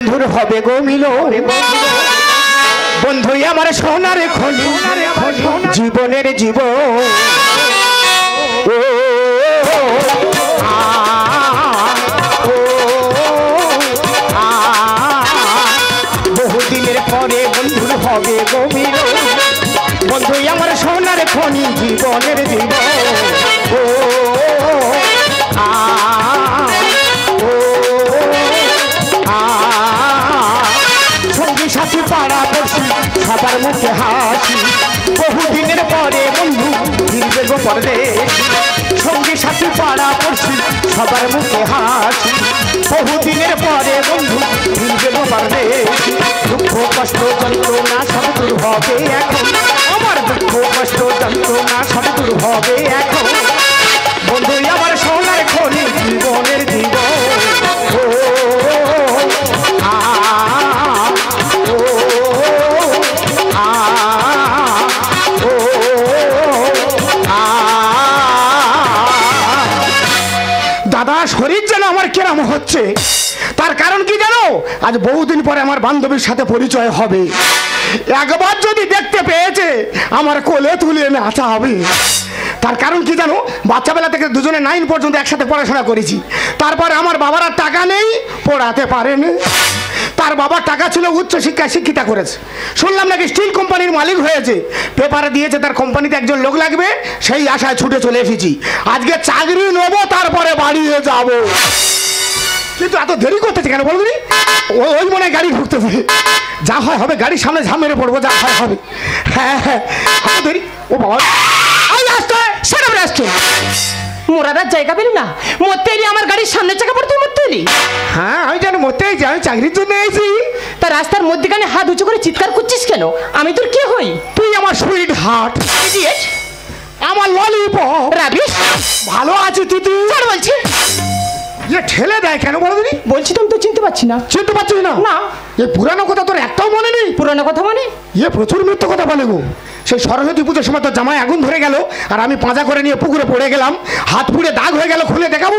বন্ধুর হবে গো মিলন বন্ধু আমার সোনার খনি জীবনের জীবন বহুদিনের পরে বন্ধুর হবে গো মিলন বন্ধু আমার সোনার খনি জীবনের জীবন সঙ্গী সাথী পাড়া পড়ছি সবার মুখে হাসি বহুদিনের পরে বন্ধু ফিরবে গো পরদেশ সঙ্গী সাথী পাড়া পড়ছি সবার মুখে হাসি বহুদিনের পরে বন্ধু ফিরবে গো পরদেশ দুঃখ কষ্ট যন্ত্রণা সব দূর হবে এখন আমার দুঃখ কষ্ট যন্ত্রণা সব দূর হবে এখন বন্ধু আমার সোনার খনি জীবনের জীবন দাদা শরীর যেন আমার কেরাম হচ্ছে তার কারণ কি জানো আজ বহুদিন পরে আমার বান্ধবীর সাথে পরিচয় হবে একবার যদি দেখতে পেয়েছে আমার কোলে তুলে নাচা হবে তার কারণ কি জানো বাচ্চাবেলা থেকে দুজনে 9 পর্যন্ত একসাথে পড়াশোনা করেছি তারপরে আমার বাবার আর টাকা নেই পড়াতে পারেনি তার বাবার টাকা ছিল উচ্চ শিক্ষায় শিক্ষিতা করেছে শুনলাম নাকি স্টিল কোম্পানির মালিক হয়েছে পেপারে দিয়েছে তার কোম্পানিতে একজন লোক লাগবে সেই আশায় ছুটে চলে এসেছি আজকে চাকরি নেব তারপরে বাড়িয়ে যাব কিন্তু এত দেরি করতেছে কেন বলবি ওই মনে গাড়ি ঢুকতেছে যা হয় হবে গাড়ির সামনে ঝাম মেরে পড়বো যা হয় হবে হ্যাঁ হ্যাঁ দেরি ও বাবা আসতে সেটা আসছে মোরাদার জায়গা পেলি না মরতে এলি আমার গাড়ির সামনে চাকা পড়তে মরতে এলি হ্যাঁ আমি জানি মরতে এসেছি আমি চাকরির জন্য এসেছি তা রাস্তার মধ্যখানে হাত উঁচু করে চিৎকার করছিস কেন আমি তোর কে হই তুই আমার সুইট হার্ট আমার ললিপপ রাবিশ ভালো আছি তুই ছাড় বলছি ये ঠেলে দেয় কেন বলো দিনি বলছি তুমি তো চিনতে পারছি না চিনতে পারছিস না না এই পুরানো কথা তোর একটাও মনে নেই পুরানো কথা মানে ইয়ে প্রচুর মিথ্যে কথা বলে গো সেই সরস্বতী পুজোর সময় তোর জামায় আগুন ধরে গেল আর আমি পাঁজা করে নিয়ে পুকুরে পড়ে গেলাম হাত পুড়ে দাগ হয়ে গেল খুলে দেখাবো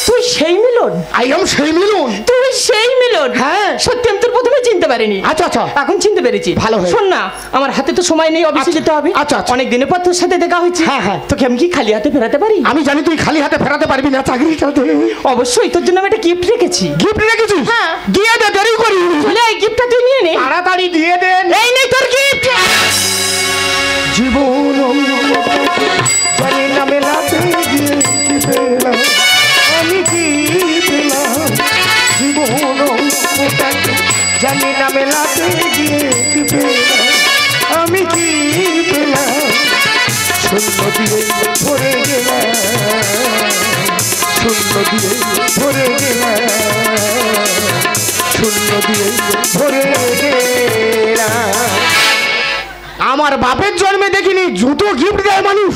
তুই সেই মিলন আই এম সেই মিলন তুই সেই মিলন হ্যাঁ সত্যি আমি তোর প্রথমে চিনতে পারিনি আচ্ছা আচ্ছা এখন চিনতে পেরেছি ভালো হয়েছে শোন না আমার হাতে তো সময় নেই অফিসে যেতে হবে আচ্ছা আচ্ছা অনেক দিনের পর তোর সাথে দেখা হয়েছে হ্যাঁ হ্যাঁ তোকে আমি কি খালি হাতে ফেরাতে পারি আমি জানি তুই খালি হাতে ফেরাতে পারবি না চাকরিটাতে অবশ্যই তোর জন্য আমি একটা গিফট রেখেছি গিফট রেখেছিস হ্যাঁ দিয়ে দে দেরি করি চলে এই গিফটটা তুই নিয়ে নে তাড়াতাড়ি দিয়ে দে এই নে তোর গিফট জীবন জানি না মেলাতে গিয়ে পেলাম আমি কি পেলাম জীবন জানি না মেলাতে গিয়ে পেলাম আমি কি পেলাম শূন্য দিয়ে ভরে গেলাম শূন্য দিয়ে ভরে গেলাম শূন্য দিয়ে ভরে গেলাম আমার বাপের জন্মে দেখিনি জুতো গিফট দেয় মানুষ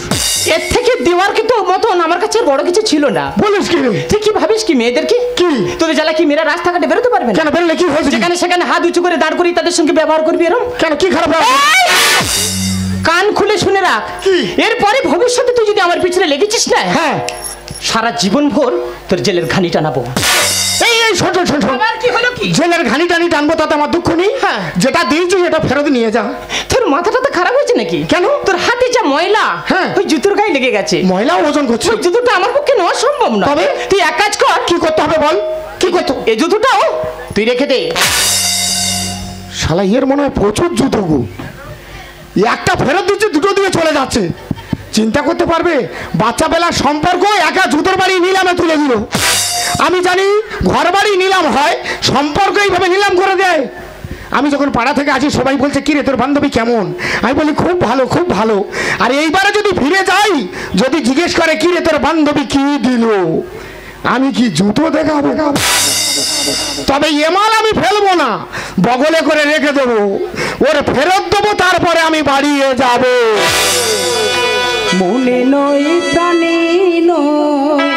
এর থেকে দেওয়ার কিন্তু মতন আমার কাছে বড় কিছু ছিল না বলিস কি তুই কি ভাবিস কি মেয়েদেরকে কি তোদের জ্বালা কি মেয়েরা রাস্তাঘাটে বেরোতে পারবে না কেন বেরোলে কি হয়েছে যেখানে সেখানে হাত উঁচু করে দাঁড় করিয়ে তাদের সঙ্গে ব্যবহার করবি এরকম কেন কি খারাপ কান খুলে শুনে রাখ এরপরে ভবিষ্যতে তুই যদি আমার পিছনে লেগেছিস না হ্যাঁ সারা জীবন ভোর তোর জেলের ঘানি টানাবো এই এই শোন শোন শোন আবার কি হলো কি জেলের ঘানি টানি টানবো তাতে আমার দুঃখ নেই হ্যাঁ যেটা দিয়েছি সেটা ফেরত নিয়ে যা তোর মাথাটা তো খারাপ হয়েছে নাকি কেন তোর হাতে যা ময়লা হ্যাঁ ওই জুতোর গায়ে লেগে গেছে ময়লা ওজন করছে ওই জুতোটা আমার পক্ষে নেওয়া সম্ভব না তবে তুই এক কাজ কর কি করতে হবে বল কি করতে এই জুতোটাও তুই রেখে দে শালা এর মনে হয় প্রচুর জুতো গো একটা ফেরত দিচ্ছে দুটো দিয়ে চলে যাচ্ছে চিন্তা করতে পারবে বাচ্চা বেলার সম্পর্ক একা জুতোর বাড়ি নিলামে তুলে দিল আমি জানি ঘর বাড়ি নিলাম হয় সম্পর্ক এইভাবে নিলাম করে দেয় আমি যখন পাড়া থেকে আসি সবাই বলছে কি রে তোর বান্ধবী কেমন আমি বলি খুব ভালো আর এইবারে যদি ফিরে যাই যদি জিজ্ঞেস করে কি রে তোর বান্ধবী কি দিল আমি কি জুতো দেখাবো তবে এমাল আমি ফেলবো না বগলে করে রেখে দেবো ওর ফেরত দেবো তারপরে আমি বাড়িয়ে যাব মনে নয় প্রাণে নয়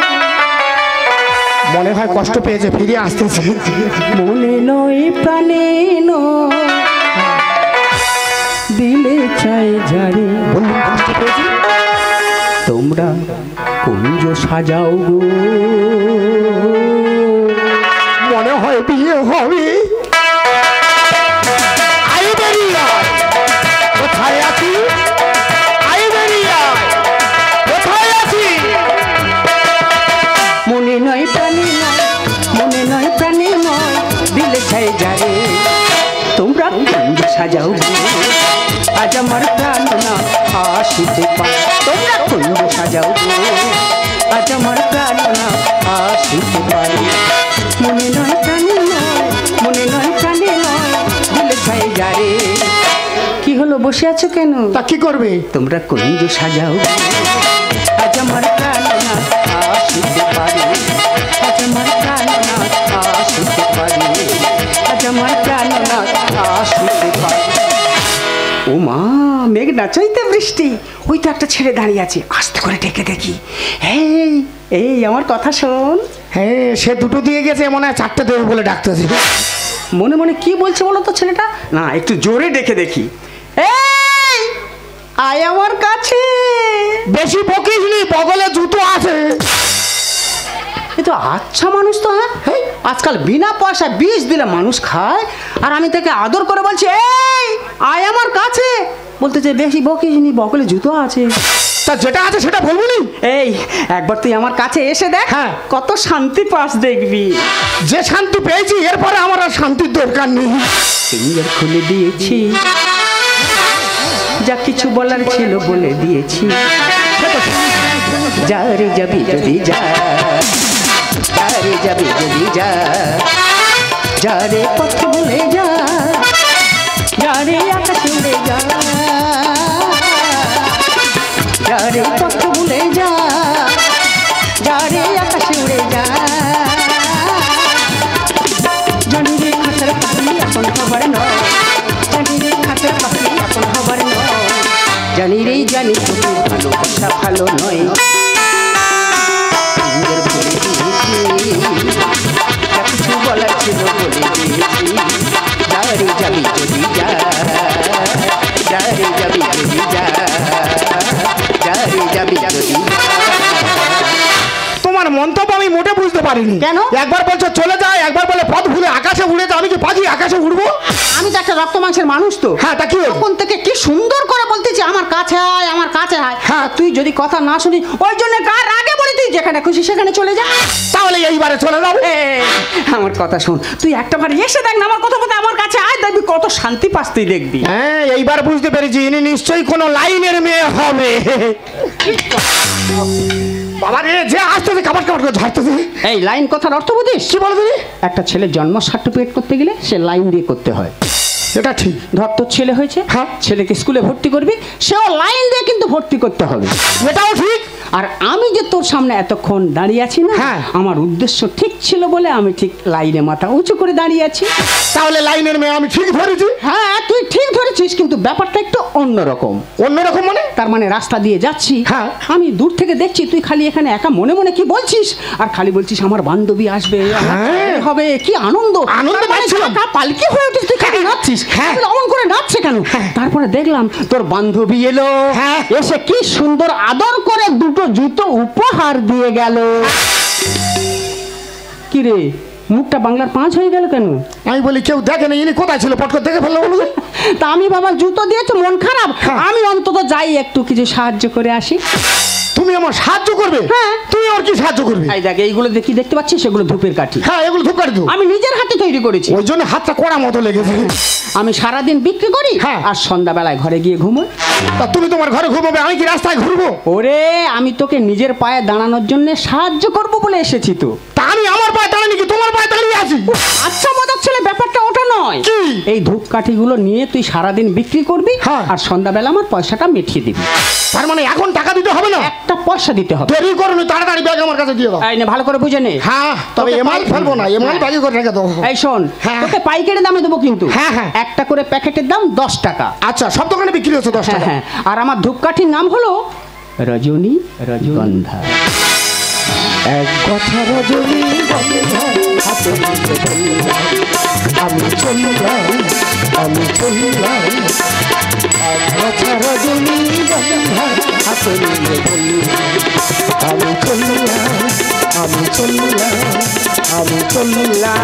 মনে হয় কষ্ট পেয়েছে ফিরে আসতেছে মনে নয় প্রাণে নয় দিলে চাই ঝাড়ে কষ্ট পেয়েছি তোমরা কুঞ্জ সাজাও গো মনে হয় বিয়ে হবে দিলে ছাই যারে তোমরা কুঞ্জ সাজাও গো আজ আমার প্রাণ না আসিতে পারে তোমরা কুঞ্জ সাজাও গো আজ আমার প্রাণ না আসিতে পারে মনে নয় প্রাণে নয় মনে নয় প্রাণে নয় দিলে ছাই যারে কি হলো বসে আছো কেন তা কি করবে? তোমরা কুঞ্জ সাজাও আজ আমার প্রাণ না আসিতে পারে আজ আমার প্রাণ না আসিতে পারে আজ আমার প্রাণ না আসিতে পারে ও মা মেঘ নাচাইতে বৃষ্টি ওই তো একটা ছেলে দাঁড়িয়ে আছে আস্তে করে ডেকে দেখি এই এই আমার কথা শোন হ্যাঁ, সে দুটো দিয়ে গেছে, মনে হয় চারটে দেবে বলে ডাকতেছে। মনে মনে কি বলছে বলো তো ছেলেটা না একটু জোরে ডেকে দেখি এই আয় আমার কাছে বেশি বকিস নি, বগলে জুতো আছে। এ তো আচ্ছা মানুষ তো হ্যাঁ আজকাল বিনা পয়সায় বিষ দিলে মানুষ খায় আর আমি তাকে আদর করে বলছি এই আয় আমার কাছে বলতে যে বেশি বকিস নি বগলে জুতো আছে তা যেটা আছে সেটা বলবো নি। এই একবার তুই আমার কাছে এসে দেখ হ্যাঁ। কত শান্তি পাস দেখবি যে শান্তি পেয়েছি এরপরে আমার আর শান্তির দরকার নেই। ফিঙ্গার খুলে দিয়েছি যা কিছু বলার ছিল বলে দিয়েছি যা রে যাবি যদি যা যা রে যাবি যদি যা যা রে পথ ভুলে যা যা রে আকাশ উড়ে যা যা রে পথ ভুলে যা যা রে আকাশ উড়ে যা জানি রে খাঁচার পাখি এখন খবর নয় জানি রে খাঁচার পাখি এখন খবর নয় জানি রে জানি তোর ভালোবাসা ভালো নয় ফিঙ্গার ভরে দিয়েছি যা কিছু বলার ছিল বলে দিয়েছি যা রে যাবি যদি যা যা রে যাবি যদি যা যা রে যাবি যদি তোমার মন্তব্য আমি মোটে বুঝতে পারিনি। কেন? একবার বলছো চলে যায়, একবার বলে পথ ভুলে আকাশে উড়ে যায়। আমি কি পাখি আকাশে উড়বো? আমি তো একটা রক্ত মাংসের মানুষ তো হ্যাঁ, তা কি হলো? তখন থেকে কি সুন্দর করে বলতেছি আমার কাছে আয় আমার কাছে আয় হ্যাঁ। তুই যদি কথা না শুনি ওই জন্য কার আগে বলে তুই যেখানে খুশি সেখানে চলে যা তাহলে এইবারে চলে যাবো। আমার কথা শোন তুই একটা বার এসে দেখ না আমার কথা বলতে আমার কাছে আয় দেখবি কত শান্তি পাস তুই দেখবি হ্যাঁ, এইবার বুঝতে পেরেছি ইনি নিশ্চয়ই কোনো লাইনের মেয়ে হবে। বাবা রে, যে আসতেছে কাবার কাবার করে ঝাড়তেছে। এই লাইন কথার অর্থ বুঝিস কি বলো তুমি? একটা ছেলে জন্ম সার্টিফিকেট করতে গেলে সে লাইন দিয়ে করতে হয় এটা ঠিক। ধর তোর ছেলে হয়েছে হ্যাঁ। ছেলেকে স্কুলে ভর্তি করবি সেও লাইন দিয়ে কিন্তু ভর্তি করতে হবে এটাও ঠিক। আর আমি যে তোর সামনে এতক্ষণ দাঁড়িয়ে আছি না হ্যাঁ। আমার উদ্দেশ্য ঠিক ছিল বলে আমি ঠিক লাইনে মাথা উঁচু করে দাঁড়িয়ে আছি তাহলে লাইনের মেয়ে আমি ঠিক ধরেছি। হ্যাঁ তুই ঠিক ধরেছিস কিন্তু ব্যাপারটা একটু অন্যরকম অন্যরকম মানে? তার মানে রাস্তা দিয়ে যাচ্ছি হ্যাঁ। আমি দূর থেকে দেখছি তুই খালি এখানে একা মনে মনে কি বলছিস আর খালি বলছিস আমার বান্ধবী আসবে আমার হ্যাঁ। হবে কি আনন্দ আনন্দ তার মানে পাচ্ছিলাম। ঢাকা পালকি হয়ে উঠিস তুই খালি নাচছিস হ্যাঁ। তুই অমন করে নাচছে কেন হ্যাঁ। তারপরে দেখলাম তোর বান্ধবী এলো হ্যাঁ। এসে কি সুন্দর আদর করে দুটো জুতো উপহার দিয়ে গেল কি রে মুখটা বাংলার 5 হয়ে গেল কেন আমি বলি কেউ দেখেনি, ইনি কোথায় ছিল? পট করে দেখে ফেললো বলো। তা আমি বাবা জুতো দিয়েছো মন খারাপ হ্যাঁ। আমি অন্তত যাই একটু কিছু সাহায্য করে আসি তুমি আমার সাহায্য করবে? হ্যাঁ। তুমি আমার কি সাহায্য করবে? এই দেখ এইগুলো কি দেখতে পাচ্ছিস সেগুলো ধূপের কাঠি হ্যাঁ, এগুলো ধূপ কাটি তো। আমি নিজের হাতে তৈরি করেছি ওই জন্য হাতটা কড়া মতো লেগেছে। আমি সারাদিন বিক্রি করি হ্যাঁ। আর সন্ধ্যাবেলায় ঘরে গিয়ে ঘুমোই তা তুমি তোমার ঘরে ঘুমাবে, আমি কি রাস্তায় ঘুরবো? ওরে আমি তোকে নিজের পায়ে দাঁড়ানোর জন্য সাহায্য করব বলে এসেছি তো তা আমি আমার পায়ে দাঁড়ানি কি তোমার পায়ে দাঁড়িয়ে আছি? আচ্ছা মজার ছেলে ব্যাপারটা ওটা নয় কি? এই ধূপকাঠিগুলো নিয়ে তুই সারাদিন বিক্রি করবি হ্যাঁ। আর সন্ধ্যাবেলা আমার পয়সাটা মিটিয়ে দিবি তার মানে এখন টাকা দিতে হবে না? একটা পয়সা দিতে হবে দেরি করো না, তাড়াতাড়ি ব্যাগ আমার কাছে দিয়ে দাও। এই নে ভালো করে বুঝে নে হ্যাঁ, তবে তোকে এমাল ফেলবো না, এমাল হ্যাঁ। ব্যাগে করে রেখে দেবো। এই শোন হ্যাঁ। তোকে পাইকারি দামে দেবো কিন্তু হ্যাঁ, হ্যাঁ। একটা করে প্যাকেটের দাম 10 টাকা আচ্ছা, সব দোকানে বিক্রি হচ্ছে 10 হ্যাঁ টাকা। হ্যাঁ আর আমার ধূপকাঠির নাম হলো রজনী রজনীগন্ধা এক কথা রজনী হাতে নিতে বললাম, আমি চললাম, আমি চললাম। এক কথা রজনী হাতে নিতে বললাম, আমি চললাম, আমি চললাম, আমি চললাম।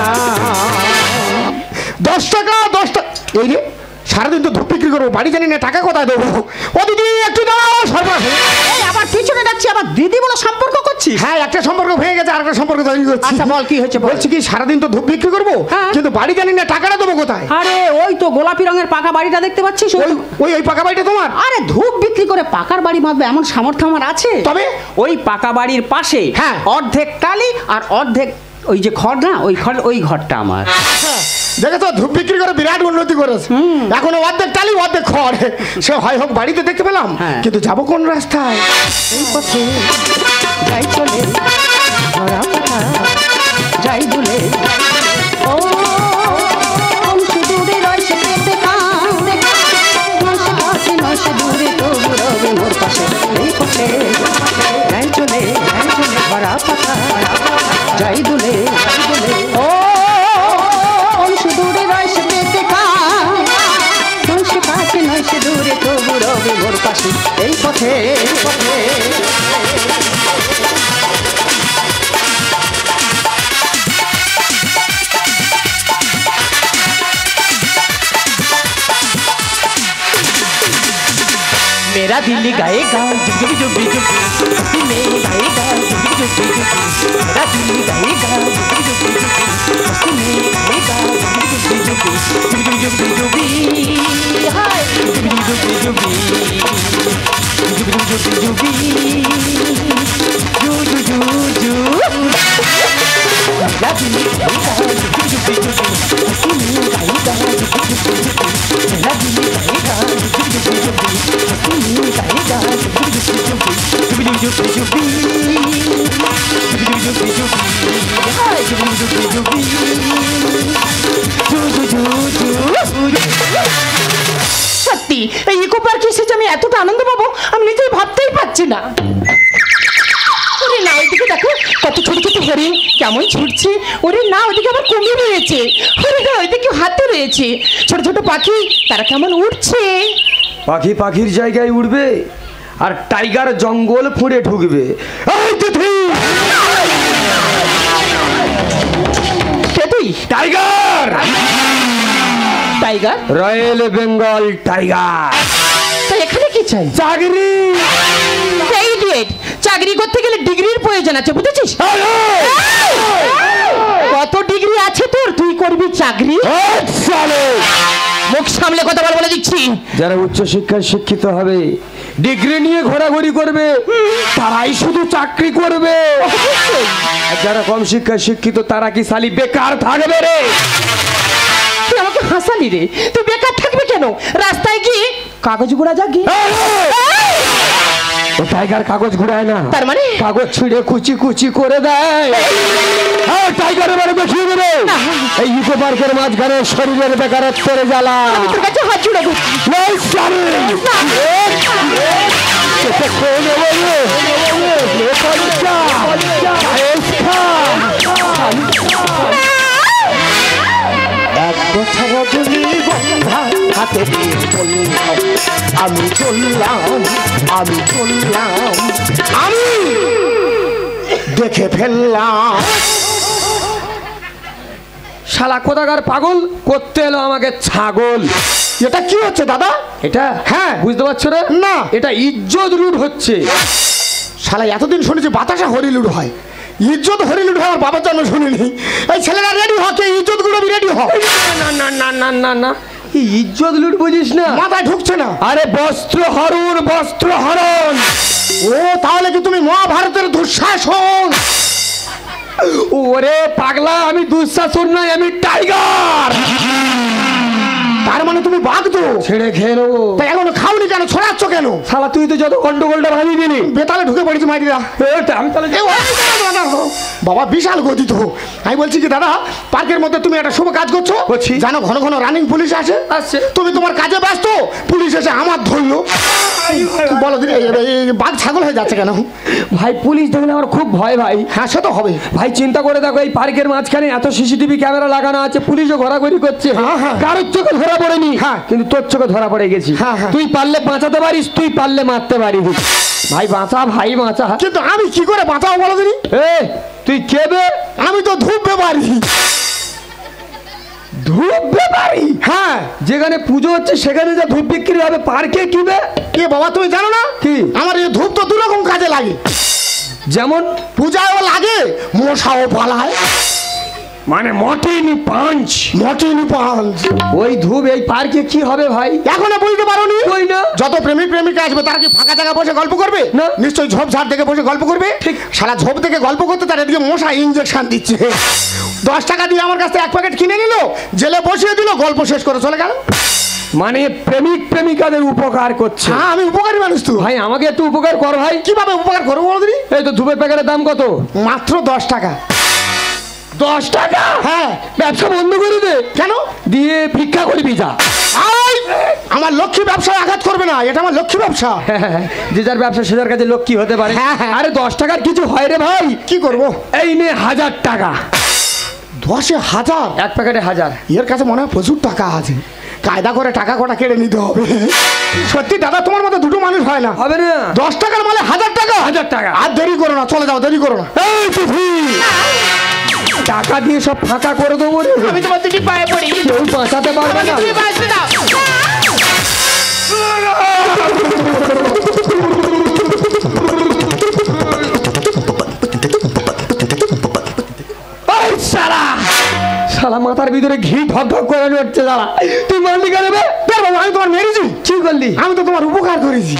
10 টাকা 10 টাকা। এই রে, সারাদিন তো ধূপ বিক্রি করবো, বাড়ি জানি না টাকা কোথায় দেবো। ও দিদি একটু দাও, সর্বনাশ। এই আবার পিছনে ডাকছি আবার দিদি বলে সম্পর্ক করছিস? হ্যাঁ, একটা সম্পর্ক ভেঙে গেছে, আরেকটা সম্পর্ক তৈরি করছি। আচ্ছা বল কি হয়েছে বল। বলছি কি সারাদিন তো ধূপ বিক্রি করবো, হ্যাঁ। কিন্তু বাড়ি জানি না টাকাটা দেবো কোথায়। আরে ওই তো গোলাপি রঙের পাকা বাড়িটা দেখতে পাচ্ছিস? ওই ওই ওই পাকা বাড়িটা তোমার? আরে ধূপ বিক্রি করে পাকার বাড়ি বাঁধবে এমন সামর্থ্য আমার আছে। তবে ওই পাকা বাড়ির পাশে হ্যাঁ। অর্ধেক টালি আর অর্ধেক ওই যে ঘর না, ওই ঘরটা আমার। দেখে তো ধূপ বিক্রি করে বিরাট উন্নতি করেছে। এখন অর্ধেক টালি অর্ধেক খড়, সে হয় হোক বাড়িতে দেখতে পেলাম, হ্যাঁ। কিন্তু যাবো কোন রাস্তায়? এই পথে যাই চলে ধরা কথা যাই বলে ও সুদূরে রয়েছে পেতে কাছে নয়সে দূরে তবু রবে মোর পাশে। এই পথে যাই চলে ধরা কথা যাই বলে ও সুদূরে রয়েছে পেতে কাছে নয়সে দূরে তবু রবে মোর পাশে। এই পথে मेरा दिल गाएगा जुग जुग जुग जुग, दिल में गाएगा जुग जुग जुग जुग, मेरा दिल गाएगा जुग जुग जुग जुग, दिल में गाएगा जुग जुग जुग जुग, जुग जुग जुग जुग हाय जुग जुग जुग जुग जुग, जुग जुग जुग जुग जुग, जुग जुग जुग मेरा दिल गाएगा जुग जुग जुग जुग, दिल में गाएगा जुग जुग जुग जुग, मेरा दिल गाएगा जुग जुग जुग जुग, সত্যি এই ইকো পার্কে এসেছে আমি এতটা আনন্দ পাবো আমি নিজেই ভাবতেই পারছি না। ওরে না ওইদিকে দেখো কত ছোট ছোট হরিণ কেমন ছুটছে। ওরে না ওইদিকে আবার কুমির রয়েছে। ওরে না ওইদিকে হাতি রয়েছে। ছোট ছোট পাখি তারা কেমন উঠছে। পাখি পাখির জায়গায় উঠবে আর টাইগার জঙ্গল ফুঁড়ে ঢুকবে। এই তিথি কে তুই? Tiger, tiger? Royal Bengal tiger. তা এখানে কি চাই? চাকরি। এই ইডিয়েট, চাকরি করতে গেলে ডিগ্রির প্রয়োজন আছে বুঝেছিস? কত ডিগ্রি আছে তোর, তুই করবি চাকরি? মুখ সামলে কথা বলে দিচ্ছি। যারা উচ্চ শিক্ষায় শিক্ষিত হবে, ডিগ্রি নিয়ে ঘোরাঘুরি করবে, তারাই শুধু চাকরি করবে। আর যারা কম শিক্ষায় শিক্ষিত তারা কি শালি বেকার থাকবে রে? তুই আমাকে হাসালি রে। তুই বেকার থাকবে কেন? রাস্তায় গিয়ে কাগজ গুড়া জাগি। ও টাইগার কাগজ ঘুরায় না, তার মানে কাগজ ছিঁড়ে কুচি কুচি করে দেয়। টাইগার এবারে দেখিয়ে দেবে এই ইকো পার্কের মাঝখানে শরীরের বেকারত্বের জ্বালা। আমি তোর কাছে হাত জুড়ে বলছি। এক বছর যদি বন্ধা হাতে দিয়ে বললাম আমি চললাম, আমি চললাম, আমি দেখে ফেললাম। শালা কোথাকার পাগল করতে এলো আমাকে ছাগল। এটা কি হচ্ছে দাদা? এটা হ্যাঁ বুঝতে পারছো রে? না। এটা ইজ্জত লুট হচ্ছে। শালা এতদিন শুনেছি বাতাসা হরিলুট হয়, ইজ্জত হরিলুট হয় আমার বাবার জন্য শুনিনি। এই ছেলেরা রেডি হকে ইজ্জত গুলো রেডি হয়। না না না না না না, ইজ্জত লুট বুঝিস না, মাথায় ঢুকছে না। আরে বস্ত্র হরণ, বস্ত্র হরণ। ও তাহলে কি তুমি মহাভারতের দুঃশাসন? ওরে পাগলা, আমি দুঃশাসন নয়, আমি টাইগার। তার মানে তুমি বাঘ তো? ছেড়ে খেয়ে নেবো। তাই এখনো খাওনি কেন, ছড়াচ্ছ কেন? শালা তুই তো যত গন্ডগোলটা ভাবি দিলি। বেতালে ঢুকে পড়েছি মাইরিরা। আমি তাহলে বাবা বিশাল গতি তো। আমি বলছি কি দাদা, পার্কের মধ্যে তুমি একটা শুভ কাজ করছো। করছি। জানো ঘন ঘন রানিং পুলিশ আসে। আসছে। তুমি তোমার কাজে ব্যস্ত, পুলিশ এসে আমার ধরলো। বলো দিদি এই বাঘ ছাগল হয়ে যাচ্ছে কেন? ভাই পুলিশ দেখলে আমার খুব ভয় ভাই। হ্যাঁ সে তো হবে ভাই, চিন্তা করে দেখো এই পার্কের মাঝখানে এত সিসিটিভি ক্যামেরা লাগানো আছে, পুলিশও ঘোরাঘুরি করছে। হ্যাঁ, হ্যাঁ। কারোর চোখে ধরা পড়েনি, হ্যাঁ। কিন্তু তোর চোখে ধরা পড়ে গেছি। হ্যাঁ, হ্যাঁ। তুই পারলে বাঁচাতে পারিস, তুই পারলে মারতে পারিস। ভাই বাঁচা, ভাই বাঁচা। কিন্তু আমি কি করে বাঁচাবো বলো দিদি? এ তুই কে বে? আমি তো ধূপ ব্যাপারি। ধূপ ব্যাপারী? হ্যাঁ। যেখানে পুজো হচ্ছে সেখানে যা ধূপ বিক্রি হবে পার্কে কিবে? এ বাবা তুমি জানো না কি? আমার এই ধূপ তো 2 রকম কাজে লাগে। যেমন? পূজায়ও লাগে, মশাও পালায়। মানে মটেনি পাঞ্চ। মটেনি পাঞ্চ। ওই ধূপ এই পার্কে কি হবে ভাই? এখনো বুঝতে পারোনি? কই না। যত প্রেমিক প্রেমিকা আসবে তারা কি ফাঁকা জায়গা বসে গল্প করবে? না। নিশ্চয়ই ঝোপ ঝাড় দেখে বসে গল্প করবে। ঠিক। সারা ঝোপ থেকে গল্প করতে তার এদিকে মশা ইঞ্জেকশন দিচ্ছে। 10 টাকা দিয়ে আমার কাছে 1 প্যাকেট কিনে নিল, জেলে বসিয়ে দিল, গল্প শেষ করে চলে গেল। মানে প্রেমিক প্রেমিকাদের উপকার করছে। হ্যাঁ, আমি উপকারী মানুষ তো। ভাই আমাকে একটু উপকার কর ভাই। কিভাবে উপকার করবো বলো দিনি? এই তো ধূপের প্যাকেটের দাম কত? মাত্র 10 টাকা। 10 টাকা? হ্যাঁ। ব্যবসা বন্ধ করে দে। কেন? দিয়ে ভিক্ষা করবি যা। আমার লক্ষ্মী ব্যবসায় আঘাত করবে না, এটা আমার লক্ষ্মী ব্যবসা। যে যার ব্যবসা সে যার কাছে লক্ষ্মী হতে পারে। হ্যাঁ, হ্যাঁ। আরে 10 টাকার কিছু হয় রে ভাই। কি করব? এই নে 1000 টাকা। 10,000? এক প্যাকেটে 1000। এর কাছে মনে হয় প্রচুর টাকা আছে, কায়দা করে টাকা কটা কেড়ে নিতে হবে। সত্যি দাদা, তোমার মতো দুটো মানুষ হয় না। হবে না। 10 টাকার মালে 1000 টাকা? 1000 টাকা। আর দেরি করো না, চলে যাও, দেরি করো না। এই তুই টাকা দিয়ে সব ফাঁকা করে দেবো রে। আমি তোমার দুটি পায়ে পড়ি, কেউ বাঁচাতে পারবে না। তুমি বাঁচতে দাও। এই শালা শালা মাথার ভিতরে ঘি ঢক ঢক করে নড়ছে শালা। তুই মারলি কেন বে? আমি তোমার মেরেছি? কি করলি? আমি তো তোমার উপকার করেছি।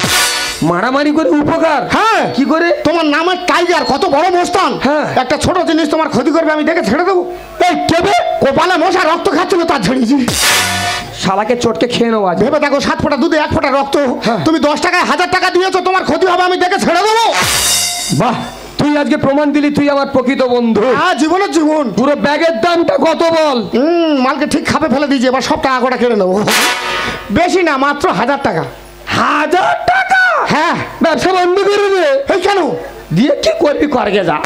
মারামারি করে উপকার? হ্যাঁ। কি করে? তোমার নামের টাইগার, কত বড় মস্তান। হ্যাঁ। একটা ছোট জিনিস তোমার ক্ষতি করবে আমি দেখে ছেড়ে দেবো? এই কেবে? কপালে মশা রক্ত খাচ্ছিল, তার ঝেড়েছি। শালাকে চটকে খেয়ে নেবো আজ। ভেবে দেখো, 7 ফোঁটা দুধে 1 ফোঁটা রক্ত। হ্যাঁ। তুমি 10 টাকায় 1000 টাকা দিয়েছো, তোমার ক্ষতি হবে আমি দেখে ছেড়ে দেবো। বাহ, তুই আজকে প্রমাণ দিলি তুই আমার প্রকৃত বন্ধু। হ্যাঁ, জীবনের জীবন। পুরো ব্যাগের দামটা কত বল? মালকে ঠিক খাপে ফেলে দিয়েছি, এবার সব টাকা কটা কেড়ে নেবো। বেশি না, মাত্র 1000 টাকা। 1000 টাকা? হ্যাঁ। ব্যবসা বন্ধ করে দে। এই কেন? দিয়ে কি করবি করগে যা।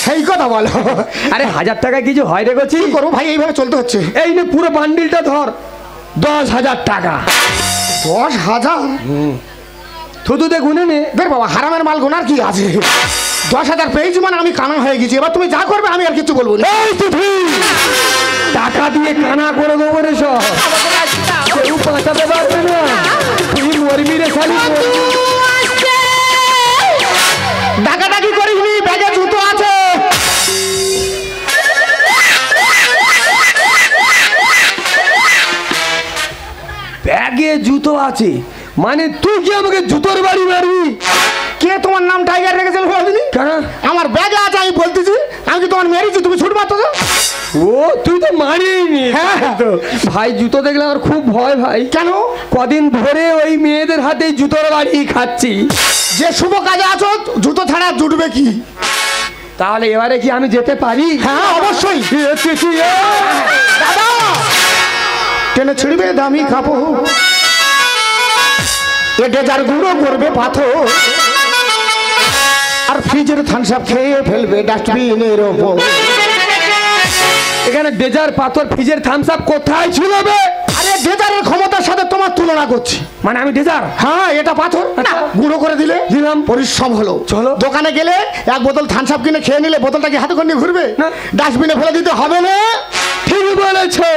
সেই কথা বলো। আরে 1000 টাকা কিছু হয় রে গছি? কি করবো ভাই, এইভাবে চলতে হচ্ছে। এই নে পুরো বান্ডিলটা ধর। 10,000 টাকা। 10,000? থুতুতে গুনে নে। দেখ বাবা, হারামের মাল গোনার কি আছে? 10,000 পেয়েছি মানে আমি কানা হয়ে গেছি। এবার তুমি যা করবে আমি আর কিছু বলবো না। এই তুই টাকা দিয়ে কানা করে দেবো রে সব। কেউ বাঁচাতে পারবে না। তুই মরবি রে খালি। ডাকাডাকি করিসনি, ব্যাগে জুতো আছে। ব্যাগে জুতো আছে মানে তুই কি আমাকে জুতোর বাড়ি মারবি? কে তোমার নাম টাইগার রেখেছে বলদিনি? কেন? আমার ব্যাগে আছে, আমি বলতেছি। আমি কি তোমার মেরেছি, তুমি ছুট মারতো? ও তুই তো মারিনি। হ্যাঁ। তো ভাই জুতো দেখলে আমার খুব ভয় ভাই। কেন? কদিন ধরে ওই মেয়েদের হাতে জুতোর বাড়ি খাচ্ছি। যে শুভ কাজে আছো, জুতো ছাড়া জুটবে কি? তাহলে এবারে কি আমি যেতে পারি? হ্যাঁ, অবশ্যই। দাদা, টেনে ছিড়বে দামি কাপড়, এটে যার গুঁড়ো করবে পাথর, আর ফ্রিজের থামস আপ খেয়ে ফেলবে ডাস্টবিনের ওপর। এখানে ডেজার পাথর ফ্রিজের থামস আপ কোথায় ছিল বে? আরে ডেজারের ক্ষমতার সাথে তোমার তুলনা করছি। মানে আমি ডেজার? হ্যাঁ, এটা পাথর না, গুঁড়ো করে দিলে দিলাম। পরিশ্রম হলো। চলো। দোকানে গেলে 1 বোতল থামস আপ কিনে খেয়ে নিলে বোতলটা কি হাতে করে নিয়ে ঘুরবে? না। ডাস্টবিনে ফেলে দিতে হবে না। ঠিক বলেছো।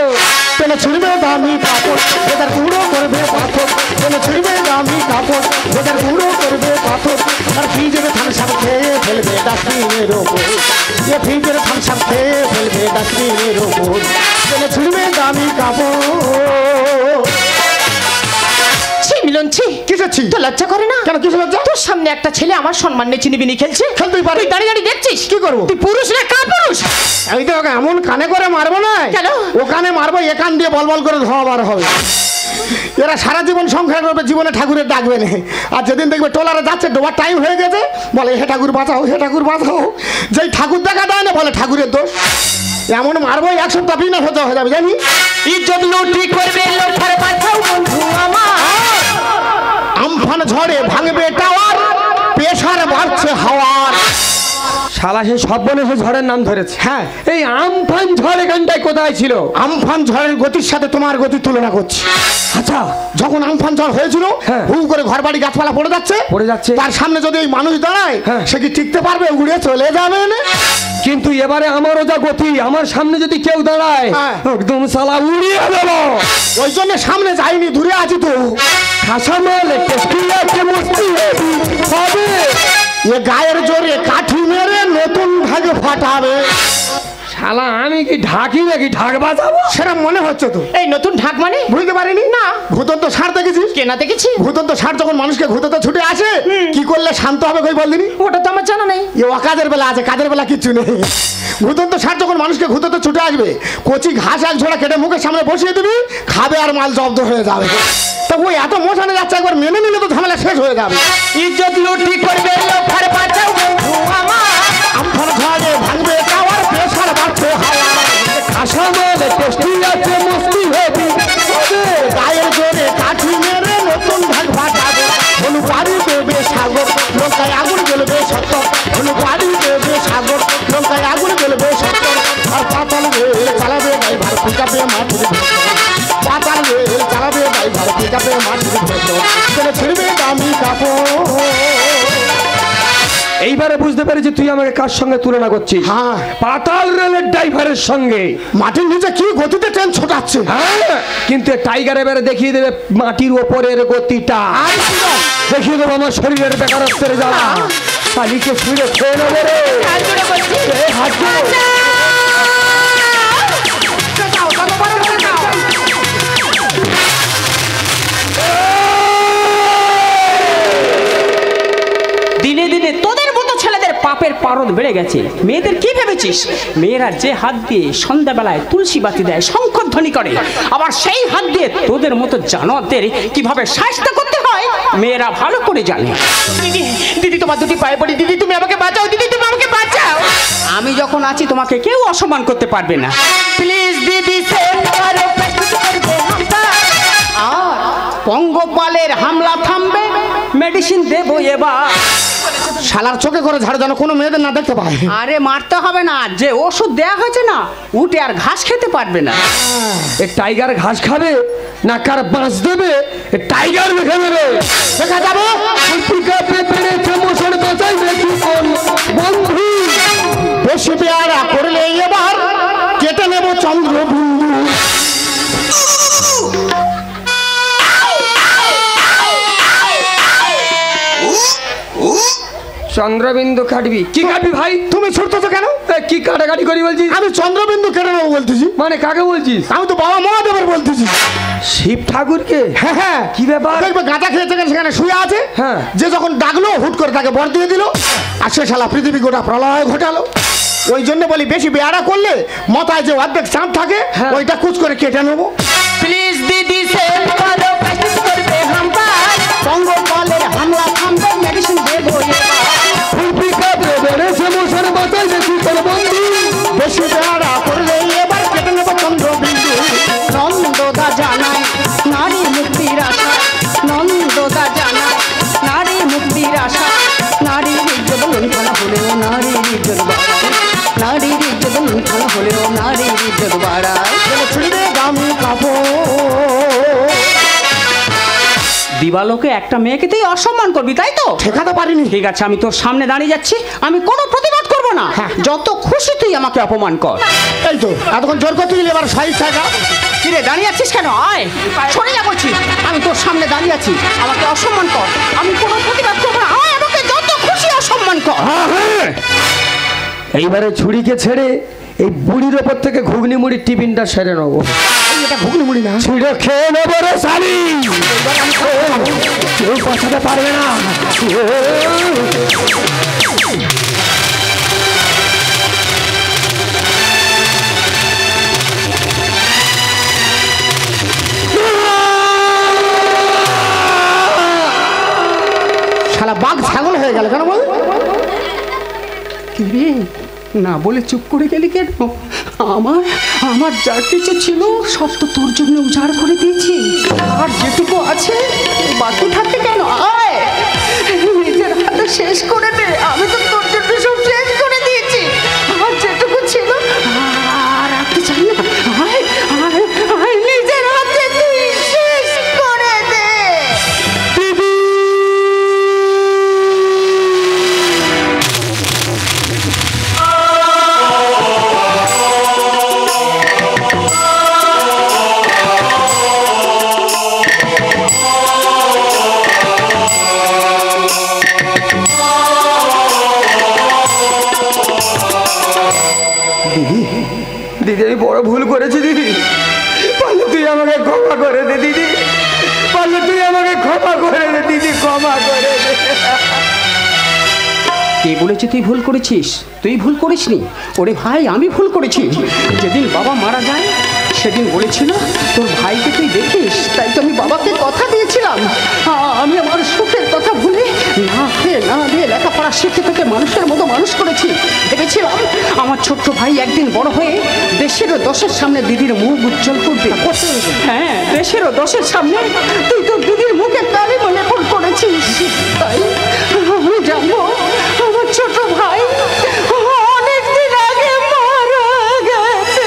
টেনে ছিড়বে দামি কাপড়, ডেজার গুঁড়ো করবে পাথর, টেনে ছিড়বে দামি কাপড়, ডেজার গুঁড়ো করবে পাথর, আর ফ্রিজের থামস আপ খেয়ে ফেলবে ডাস্টবিনের ওপর। এ ফ্রিজের থামস আপ খেয়ে ফেলবে ডাস্টবিনের ওপর, টেনে ছিড়বে দামি কাপড়। ছি মিলন, ছি। কিসের ছি? তো লজ্জা করে না? কেন, কিসের লজ্জা? তোর সামনে একটা ছেলে আমার সম্মান নিয়ে চিনিবিনি খেলছে। খেলতেই পারে। তুই দাঁড়িয়ে দাঁড়িয়ে দেখছিস? কি করবো? তুই পুরুষ না কাপুরুষ? আমি তো ওকে এমন কানে করে মারবো না। কেন? ও কানে মারবো, এ কান দিয়ে বল বল করে ধোঁয়া বার হবে। এরা সারা জীবন সংসার করবে, জীবনে ঠাকুরের ডাকবে না। আর যেদিন দেখবে টোলারে যাচ্ছে, ডোবার টাইম হয়ে গেছে, বলে হে ঠাকুর বাঁচাও, হে ঠাকুর বাঁচাও। যেই ঠাকুর দেখা দেয় না, বলে ঠাকুরের দোষ। এমন মারবো 1 সপ্তাহ বিনা হতে হয়ে যাবে, জানি। ইজ্জত লুটি করবে লোটার বাঁচাও বন্ধু আমার। আমফান ঝড়ে ভাঙবে টাওয়ার, প্রেসার বাড়ছে হাওয়ার। শালা সে সর্বনেশে ঝড়ের নাম ধরেছে। হ্যাঁ। এই আমফান ঝড় এখানটায় কোথায় ছিল? আমফান ঝড়ের গতির সাথে তোমার গতির তুলনা করছি। আচ্ছা, যখন আমফান ঝড় হয়েছিল, হ্যাঁ। হু করে ঘর বাড়ি গাছপালা পড়ে যাচ্ছে, তার সামনে যদি এই মানুষ দাঁড়ায়, হ্যাঁ। সে কি টিকতে পারবে? উড়ে চলে যাবে না? কিন্তু এবারে আমারও যা গতি, আমার সামনে যদি কেউ দাঁড়ায়, হ্যাঁ। একদম শালা উড়িয়ে দেব। ওই জন্য সামনে যাইনি, দূরে আছি তো। খাসামালে টেস্টি আছে, মস্তি হবে। এ গায়ের জোরে কাঠি মেরে নতুন ভাগে ফাটাবে। শালা আমি কি ঢাকি নাকি ঢাক বাজাবো? সেটা মনে হচ্ছে তো। এই নতুন ঢাক মানে? বুঝতে পারিনি না। ভূতন্ত ষাঁড় দেখেছিস? কেনা দেখেছি। ভূতন্ত ষাঁড় যখন মানুষকে ভূতন্ত ছুটে আসে, কি করলে শান্ত হবে কই বলদিনি? ওটা তো আমার জানা নেই। এ অকাজের বেলা আছে, কাজের বেলা কিচ্ছু নেই। ভূতন্ত ষাঁড় যখন মানুষকে ভূতন্ত ছুটে আসবে, কচি ঘাস এক ঝোড়া কেটে মুখের সামনে বসিয়ে দিবি, খাবে আর মাল জব্দ হয়ে যাবে। তা ওই এত মোশানে যাচ্ছে, একবার মেনে নিলে তো ঝামেলা শেষ হয়ে যাবে। ইজ্জত লুটি করবে লোফার বাঁচাও বন্ধু আমার। আমফান ঝড়ে ভাঙবে টাওয়ার, প্রেসার বাড়ছে হাওয়া। খাসামালে টেস্টি আছে, মস্তি হবে। গায়ের জোরে কাঠি মেরে নতুন ভাগ ফাটাবে। হলু পাড়ি দেবে সাগর, লঙ্কায় আগুন জ্বলবে সত্তর। হলু পাড়ি দেবে সাগর, লঙ্কায় আগুন জ্বলবে সত্তর। আর পাতাল রেল চালাবে ড্রাইভার, পিকাপে মাটির ভেতর। পাতাল রেল চালাবে ড্রাইভার, পিকাপে মাটির ভেতর। ছেলে ছিড়বে দামি কাপড়। এইবারে বুঝতে পেরেছি তুই আমাকে কার সঙ্গে তুলনা করছিস। হ্যাঁ। পাতাল রেলের ড্রাইভারের সঙ্গে। মাটির নিচে কি গতিতে ট্রেন ছোটাচ্ছে। হ্যাঁ, কিন্তু টাইগার এবারে দেখিয়ে দেবে মাটির ওপরের গতিটা। দেখিয়ে দেবো আমার শরীরের বেকারত্বের জ্বালা। শালিকে ছুঁড়ে খেয়ে নেবে রে। এ, হাত জোড়ো। দিনে দিনে তোদের মতো ছেলেদের পাপের পারদ বেড়ে গেছে। মেয়েদের কি ভেবেছিস? মেয়েরা যে হাত দিয়ে সন্ধ্যাবেলায় তুলসী বাতি দেয়, শঙ্খধ্বনি করে, আবার সেই হাত দিয়ে তোদের মতো জানোয়ারদের কিভাবে শায়েস্তা করতে হয় মেয়েরা ভালো করে জানে। দিদি, দিদি তোমার দুটি পায়ে পড়ি, দিদি তুমি আমাকে বাঁচাও, দিদি তুমি আমাকে বাঁচাও। আমি যখন আছি তোমাকে কেউ অসম্মান করতে পারবে না। প্লিজ দিদি সেভ করো, আর পঙ্গপালের হামলা থামবে, মেডিসিন দেবো এবার। শালার চোখে করে ঝাড় যেন কোনো মেয়েদের না দেখতে পায়। আরে মারতে হবে না, যে ওষুধ দেয়া হয়েছে না, উঠে আর ঘাস খেতে পারবে না। এ টাইগার ঘাস খাবে না কার বাঁশ দেবে? এ টাইগার দেখে নেবে। দেখা যাবে। পিকাপে পেরেছে মোশন বাঁচাইবে কি কোন বন্ধু? বেশি পেয়ারা করলে এবার কেটে নেব চন্দ্রবিন্দু। চন্দ্রবিন্দু কাটবি? কি কাটবি ভাই? তুমি ছুটতেছো কেন? এ, কি কাটাকাটি করি বলছিস? আমি চন্দ্রবিন্দু কেটে নেবো বলতেছি। মানে কাকে বলছিস? আমি তো বাবা মহাদেবের বলতেছি। শিব ঠাকুরকে? হ্যাঁ হ্যাঁ। কি ব্যাপার? দেখবে গাঁজা খেয়েছে সেখানে শুয়ে আছে। হ্যাঁ। যে যখন ডাকলো হুট করে তাকে বর দিয়ে দিল, আর সে শালা পৃথিবী গোটা প্রলয় ঘটালো। ওই জন্য বলি বেশি বেয়ারা করলে মাথায় যে অর্ধেক চাঁদ থাকে, হ্যাঁ। ওইটা কুচ করে কেটে নেবো। প্লিজ দিদি সেভ করো, প্র্যাকটিস করবে হামপার, পঙ্গপালের হামলা থামবে, মেডিসিন দেবো এবার। পিকাপে পেরেছে মোশন বাঁচাইবে কি কোন বন্ধু? বেশি বেয়ারা করলে এবার কেটে নেবো চন্দ্রবিন্দু। নন্দদা জানায় নারী মুক্তির আশা, নন্দদা জানায় নারী মুক্তির আশা। নারীর ইজ্জত লুণ্ঠন হলেও নারীর ইজ্জত বাড়ায়, নারীর ইজ্জত লুণ্ঠন হলেও নারীর ইজ্জত বাড়ায়। ছিড়বে দামি কাপড়। দিবালোকে একটা মেয়েকে তুই অসম্মান করবি, তাই তো? ঠেকাতে পারিনি। ঠিক আছে, আমি তোর সামনে দাঁড়িয়ে যাচ্ছি, আমি কোনো প্রতিবাদ করব না। যত খুশি তুই আমাকে অপমান কর। এই তো এতক্ষণ জোর করতে গেলে এবার সাইজ থাকা। কিরে দাঁড়িয়ে আছিস কেন? আয়, সরে যা বলছি। আমি তোর সামনে দাঁড়িয়ে আছি, আমাকে অসম্মান কর, আমি কোনো প্রতিবাদ করব না। আয়, আমাকে যত খুশি অসম্মান কর। এইবারে ছুরিকে ছেড়ে এই বুড়ির ওপর থেকে ঘুগনি মুড়ির টিফিনটা সেরে নেবো। এটা ঘুগনি মুড়ি না। ছিঁড়ে খেয়ে নেবো রে শালি। কেউ বাঁচাতে পারবে না। শালা বাঘ ছাগল হয়ে গেল কেন বল? কিরে না বলে চুপ করে গেলি কেন? আমার আমার যা কিছু ছিল সব তো তোর জন্য উজাড় করে দিয়েছি, আর যেটুকু আছে বাকি থাকে কেন? আয়, নিজের হাতে শেষ করে দে, আমি তো তোর জন্য সব শেষ করে দিয়েছি। দিদি আমি বড় ভুল করেছি দিদি, পারলে তুই আমাকে ক্ষমা করে দে দিদি, পারলে তুই আমাকে ক্ষমা করে দে দিদি, ক্ষমা করে দে। কে বলেছে তুই ভুল করেছিস? তুই ভুল করিসনি। ওরে ভাই, আমি ভুল করেছি। যেদিন বাবা মারা যায় সেদিন বলেছিল তোর ভাইকে তুই দেখিস, তাই তো আমি বাবাকে কথা দিয়েছিলাম। আমি আমার সুখের কথা ভুলে না খেয়ে না দিয়ে লেখাপড়া শিখে থেকে মানুষের মতো মানুষ করেছি। ভেবেছিলাম আমার ছোট্ট ভাই একদিন বড় হয়ে দেশেরও দশের সামনে দিদির মুখ উজ্জ্বল করবে। হ্যাঁ, দেশেরও দশের সামনে তুই তোর দিদির মুখে কালি মনে করেছিস। তাই আমি জানবো আমার ছোট ভাই অনেকদিন আগে মারা গেছে।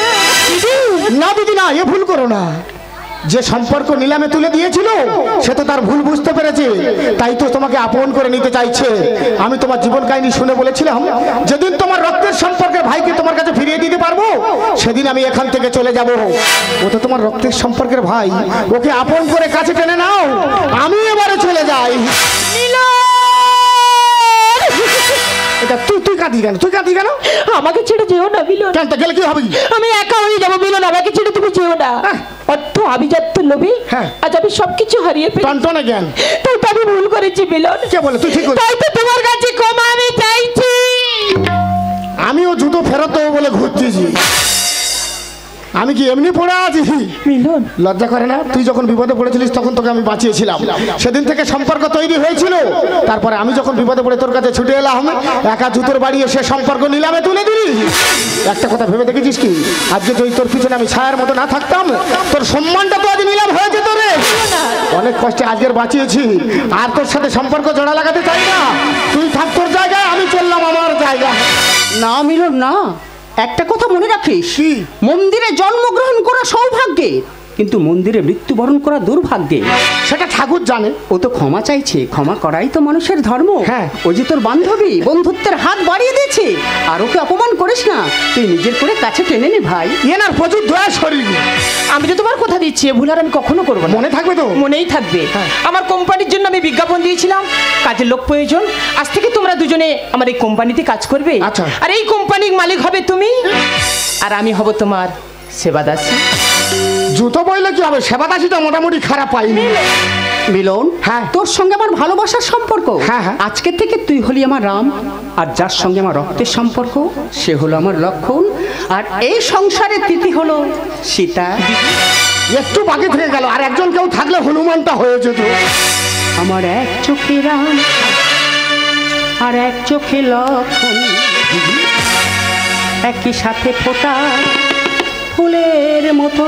না দিদি না, এ ভুল করো না। যে সম্পর্ক নিলামে তুলে দিয়েছিল সে তো তার ভুল বুঝতে পেরেছে, তাই তো তোমাকে আপন করে নিতে চাইছে। আমি তোমার জীবন কাহিনী শুনে বলেছিলাম যেদিন তোমার রক্তের সম্পর্কের ভাইকে তোমার কাছে ফিরিয়ে দিতে পারবো সেদিন আমি এখান থেকে চলে যাব। ও তো তোমার রক্তের সম্পর্কের ভাই, ওকে আপন করে কাছে টেনে নাও, আমি এবারে চলে যাই। এটা তুই কাঁদি কেন? তুই কাঁদি কেন? আমাকে ছেড়ে যেও না মিলন। কেন, গেলে কি হবে? আমি একা হয়ে যাবো মিলন, আমাকে ছেড়ে তুমি যেও না। অর্থ আভিজাত্য লোভে হ্যাঁ। আজ আমি সবকিছু হারিয়ে ফেলি। টনটনে জ্ঞান। তাই তো আমি ভুল করেছি মিলন। কে বলে? তুই ঠিক বল। তাই তো তোমার কাছে ক্ষমা আমি চাইছি। আমিও জুতো ফেরত দেবো বলে ঘুরতেছি। আমি কি এমনি পড়ে আছি? মিলন, লজ্জা করে না? তুই যখন বিপদে পড়েছিলিস তখন তোকে আমি বাঁচিয়েছিলাম, সেদিন থেকে সম্পর্ক তৈরি হয়েছিল। তারপরে আমি যখন বিপদে পড়ে তোর কাছে ছুটে এলাম, একা জুতোর বাড়িয়ে সে সম্পর্ক নিলামে তুলে দিলি। একটা কথা ভেবে দেখেছিস কি, আজকে যদি তোর পিছনে আমি ছায়ার মতো না থাকতাম, তোর সম্মানটা তো আজ নিলাম হয়ে যেত রে। অনেক কষ্টে আজকের বাঁচিয়েছি, আর তোর সাথে সম্পর্ক জোড়া লাগাতে চাই না। তুই থাক তোর জায়গায়, আমি চললাম আমার জায়গায়। না মিলন না, একটা কথা মনে রাখিস, কি? মন্দিরে জন্মগ্রহণ করা সৌভাগ্যে, কিন্তু মন্দিরে মৃত্যুবরণ করা দুর্ভাগ্যে। সেটা ঠাকুর জানে। ও তো ক্ষমা চাইছে, ক্ষমা করাই তো মানুষের ধর্ম। হ্যাঁ। ও যে তোর বান্ধবী, বন্ধুত্বের হাত বাড়িয়ে দিয়েছে, আর ওকে অপমান করিস না। তুই নিজের করে কাছে টেনে নে ভাই। এনার প্রচুর দয়া শরীর। আমি তো তোমার কথা দিচ্ছি, এ ভুল আর আমি কখনো করবো না। মনে থাকবে তো? মনেই থাকবে। হ্যাঁ। আমার কোম্পানির জন্য আমি বিজ্ঞাপন দিয়েছিলাম, কাজের লোক প্রয়োজন। আজ থেকে তোমরা দুজনে আমার এই কোম্পানিতে কাজ করবে। আচ্ছা। আর এই কোম্পানির মালিক হবে তুমি, আর আমি হব তোমার সেবাদাসী। জুতো বইলে কি হবে? সেবাদাসীটা মোটামুটি খারাপ পাইনি। মিলন, হ্যাঁ। তোর সঙ্গে আমার ভালোবাসার সম্পর্ক। হ্যাঁ, হ্যাঁ। আজকে থেকে তুই হলি আমার রাম, আর যার সঙ্গে আমার রক্তের সম্পর্ক সে হলো আমার লক্ষণ, আর এই সংসারের তিথি হলো সীতা। একটু বাকি থেকে গেল, আর একজন কেউ থাকলে হনুমানটা হয়ে যেত। আমার এক চোখে রাম আর এক চোখে লক্ষণ, একই সাথে ফোটা ফুলের মতো।